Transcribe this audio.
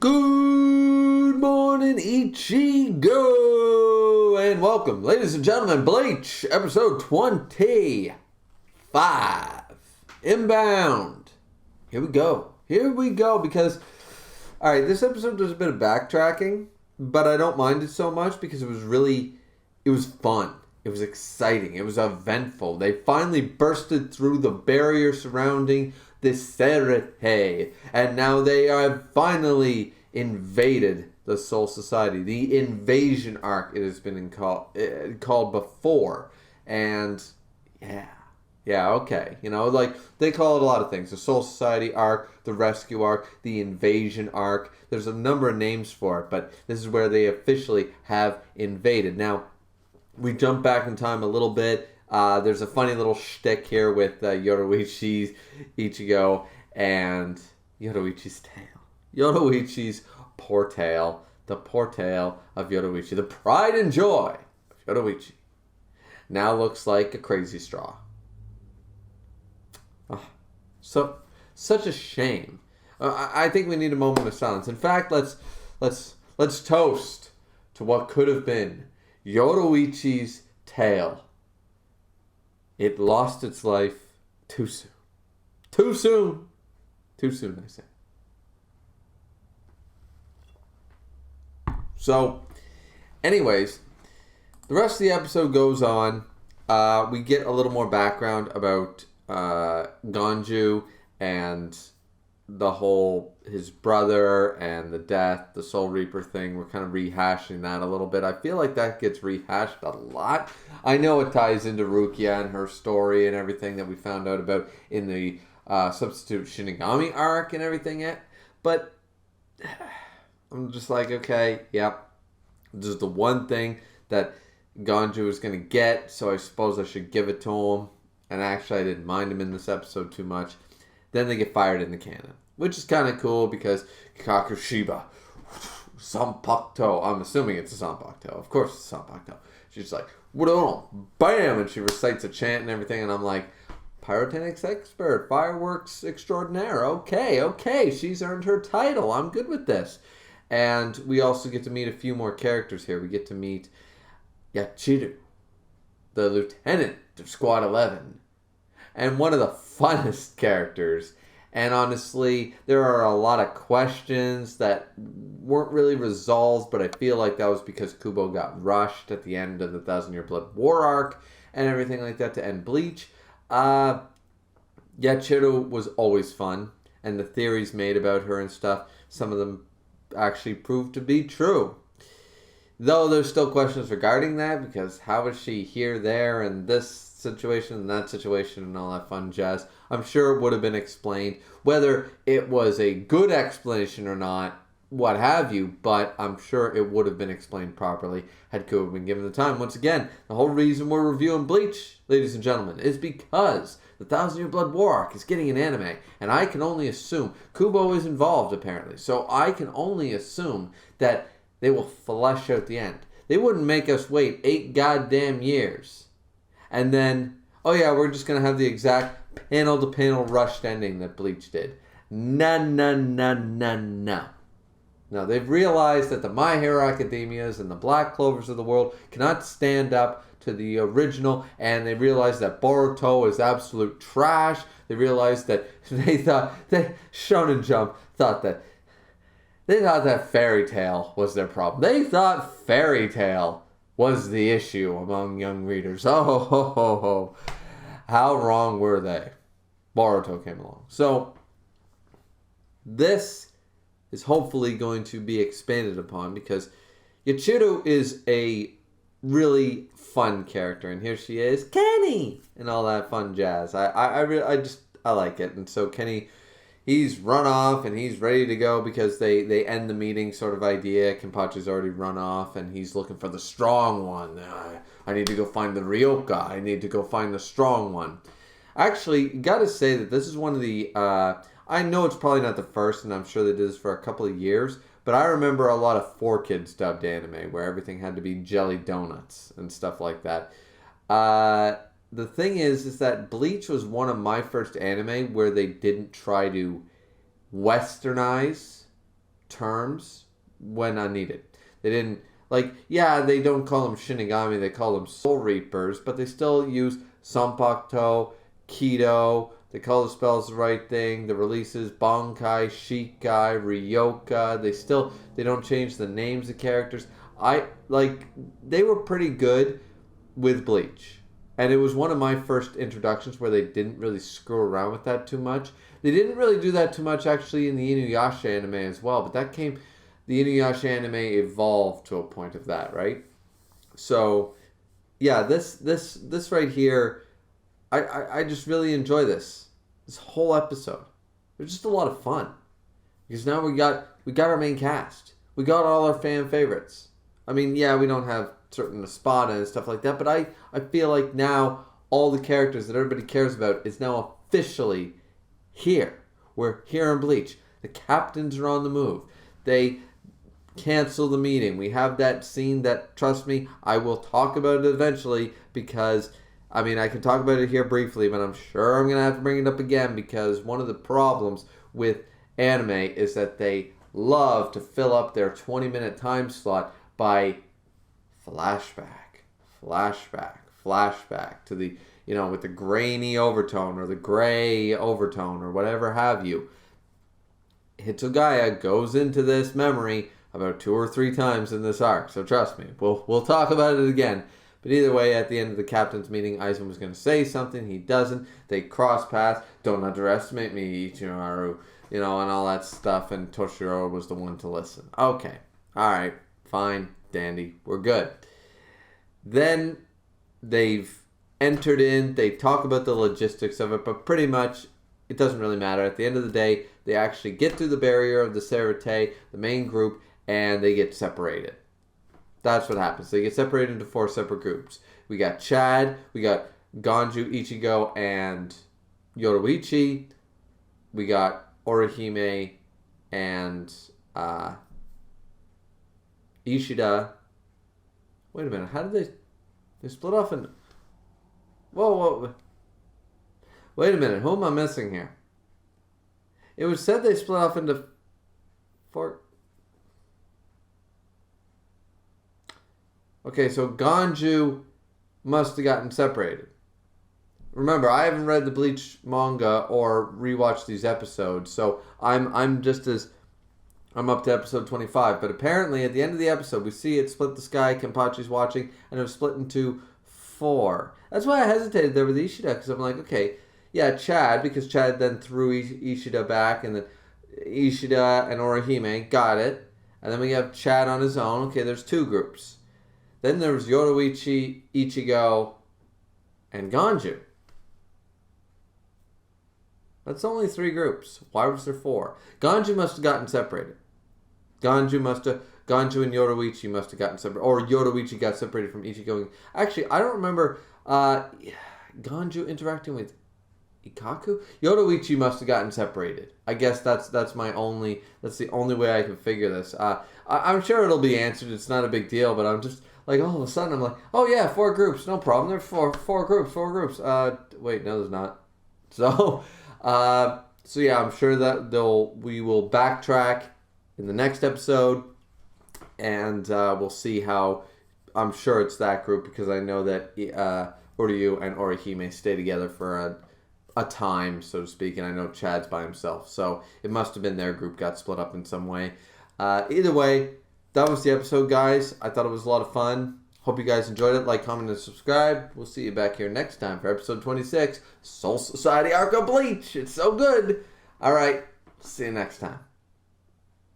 Good morning, Ichigo, and welcome, ladies and gentlemen, Bleach, episode 25, Inbound. Here we go, because, alright, this episode does a bit of backtracking, but I don't mind it so much because it was fun. It was exciting. It was eventful. They finally bursted through the barrier surrounding the Serete, and now they have finally invaded the Soul Society. The invasion arc, it has been called before, and okay. You know, like, they call it a lot of things. The Soul Society arc, the rescue arc, the invasion arc. There's a number of names for it, but this is where they officially have invaded. Now, we jump back in time a little bit. There's a funny little shtick here with Yoruichi's Ichigo and Yoruichi's tail. Yoruichi's poor tail. The poor tail of Yoruichi. The pride and joy of Yoruichi now looks like a crazy straw. Oh, such a shame. I think we need a moment of silence. In fact, let's toast to what could have been Yoruichi's tail. It lost its life too soon. Too soon. Too soon, I say. So, anyways, the rest of the episode goes on. We get a little more background about Ganju and the whole, his brother and the death, the Soul Reaper thing. We're kind of rehashing that a little bit. I feel like that gets rehashed a lot. I know it ties into Rukia and her story and everything that we found out about in the Substitute Shinigami arc and everything yet. But I'm just like, okay, yep. This is the one thing that Ganju is going to get, so I suppose I should give it to him. And actually, I didn't mind him in this episode too much. Then they get fired in the cannon, which is kind of cool because Kakushiba, Sanpakto, I'm assuming it's a Sanpakto. Of course it's a Sanpakto. She's like, bam, and she recites a chant and everything, and I'm like, pyrotechnics expert, fireworks extraordinaire. Okay, she's earned her title. I'm good with this. And we also get to meet a few more characters here. We get to meet Yachiru, the lieutenant of Squad 11. And one of the funnest characters. And honestly, there are a lot of questions that weren't really resolved, but I feel like that was because Kubo got rushed at the end of the 1,000-Year Blood War arc and everything like that to end Bleach. Yachiru was always fun, and the theories made about her and stuff, some of them actually proved to be true. Though there's still questions regarding that, because how is she here, there, and this situation and that situation and all that fun jazz. I'm sure it would have been explained, whether it was a good explanation or not, what have you, but I'm sure it would have been explained properly had Kubo been given the time. Once again, the whole reason we're reviewing Bleach, ladies and gentlemen, is because the 1,000-Year Blood War arc is getting an anime, and I can only assume Kubo is involved, apparently, so I can only assume that they will flesh out the end. They wouldn't make us wait 8 goddamn years. And then, oh yeah, we're just going to have the exact panel-to-panel rushed ending that Bleach did. No. Now, they've realized that the My Hero Academias and the Black Clovers of the world cannot stand up to the original, and they realized that Boruto is absolute trash. They realized that Shonen Jump thought that Fairy Tail was their problem. They thought Fairy Tail was the issue among young readers. Oh. How wrong were they? Boruto came along. So, this is hopefully going to be expanded upon because Yachiru is a really fun character. And here she is, Kenny! And all that fun jazz. I like it. And so Kenny, he's run off and he's ready to go because they end the meeting sort of idea. Kenpachi's already run off and he's looking for the strong one. I need to go find the Ryoka. I need to go find the strong one. Actually, gotta say that this is one of the... I know it's probably not the first, and I'm sure they did this for a couple of years, but I remember a lot of 4Kids dubbed anime where everything had to be jelly donuts and stuff like that. The thing is that Bleach was one of my first anime where they didn't try to westernize terms when unneeded. They didn't, they don't call them Shinigami, they call them Soul Reapers, but they still use Sanpakuto, Kido, they call the spells the right thing, the releases Bankai, Shikai, Ryoka, they don't change the names of characters. They were pretty good with Bleach. And it was one of my first introductions where they didn't really screw around with that too much. They didn't really do that too much actually in the Inuyasha anime as well, but the Inuyasha anime evolved to a point of that, right? So, yeah, this right here, I just really enjoy this whole episode. It was just a lot of fun because now we got our main cast, we got all our fan favorites. I mean, yeah, we don't have certain Espada and stuff like that, but I feel like now all the characters that everybody cares about is now officially here. We're here in Bleach. The captains are on the move. They cancel the meeting. We have that scene that, trust me, I will talk about it eventually because, I mean, I can talk about it here briefly, but I'm sure I'm going to have to bring it up again because one of the problems with anime is that they love to fill up their 20-minute time slot by flashback to the, with the grainy overtone or the gray overtone or whatever have you. Hitsugaya goes into this memory about 2 or 3 times in this arc, so trust me, we'll talk about it again. But either way, at the end of the captain's meeting, Aizen was going to say something, he doesn't, they cross paths, don't underestimate me, Ichimaru, and all that stuff, and Toshiro was the one to listen. Okay, alright, fine, dandy, we're good. Then they've entered in, they talk about the logistics of it, but pretty much it doesn't really matter. At the end of the day, they actually get through the barrier of the Serite, the main group, and they get separated. That's what happens. They get separated into 4 separate groups. We got Chad, we got Ganju, Ichigo, and Yoruichi. We got Orihime and Ishida. Wait a minute, how did they split off in... Whoa. Wait a minute, who am I missing here? It was said they split off into 4... Okay, so Ganju must have gotten separated. Remember, I haven't read the Bleach manga or rewatched these episodes, so I'm up to episode 25. But apparently, at the end of the episode, we see it split the sky. Kenpachi's watching, and it was split into 4. That's why I hesitated there with Ishida, because I'm like, okay, yeah, Chad, because Chad then threw Ishida back, and then Ishida and Orihime got it. And then we have Chad on his own. Okay, there's 2 groups. Then there was Yoruichi, Ichigo, and Ganju. That's only 3 groups. Why was there 4? Ganju must have gotten separated. Ganju and Yoruichi must have gotten separated. Or Yoruichi got separated from Ichigo. Actually, I don't remember Ganju interacting with Ikaku. Yoruichi must have gotten separated. I guess that's the only way I can figure this. I'm sure it'll be answered. It's not a big deal, but I'm just like, all of a sudden I'm like, oh yeah, 4 groups, no problem. There's four groups. Wait, no, there's not. So yeah, I'm sure that we will backtrack in the next episode, and we'll see how. I'm sure it's that group because I know that Uryu and Orihime stay together for a time, so to speak, and I know Chad's by himself, so it must have been their group got split up in some way. Either way, that was the episode, guys. I thought it was a lot of fun. Hope you guys enjoyed it. Like, comment, and subscribe. We'll see you back here next time for episode 26, Soul Society Arc of Bleach. It's so good. All right. See you next time.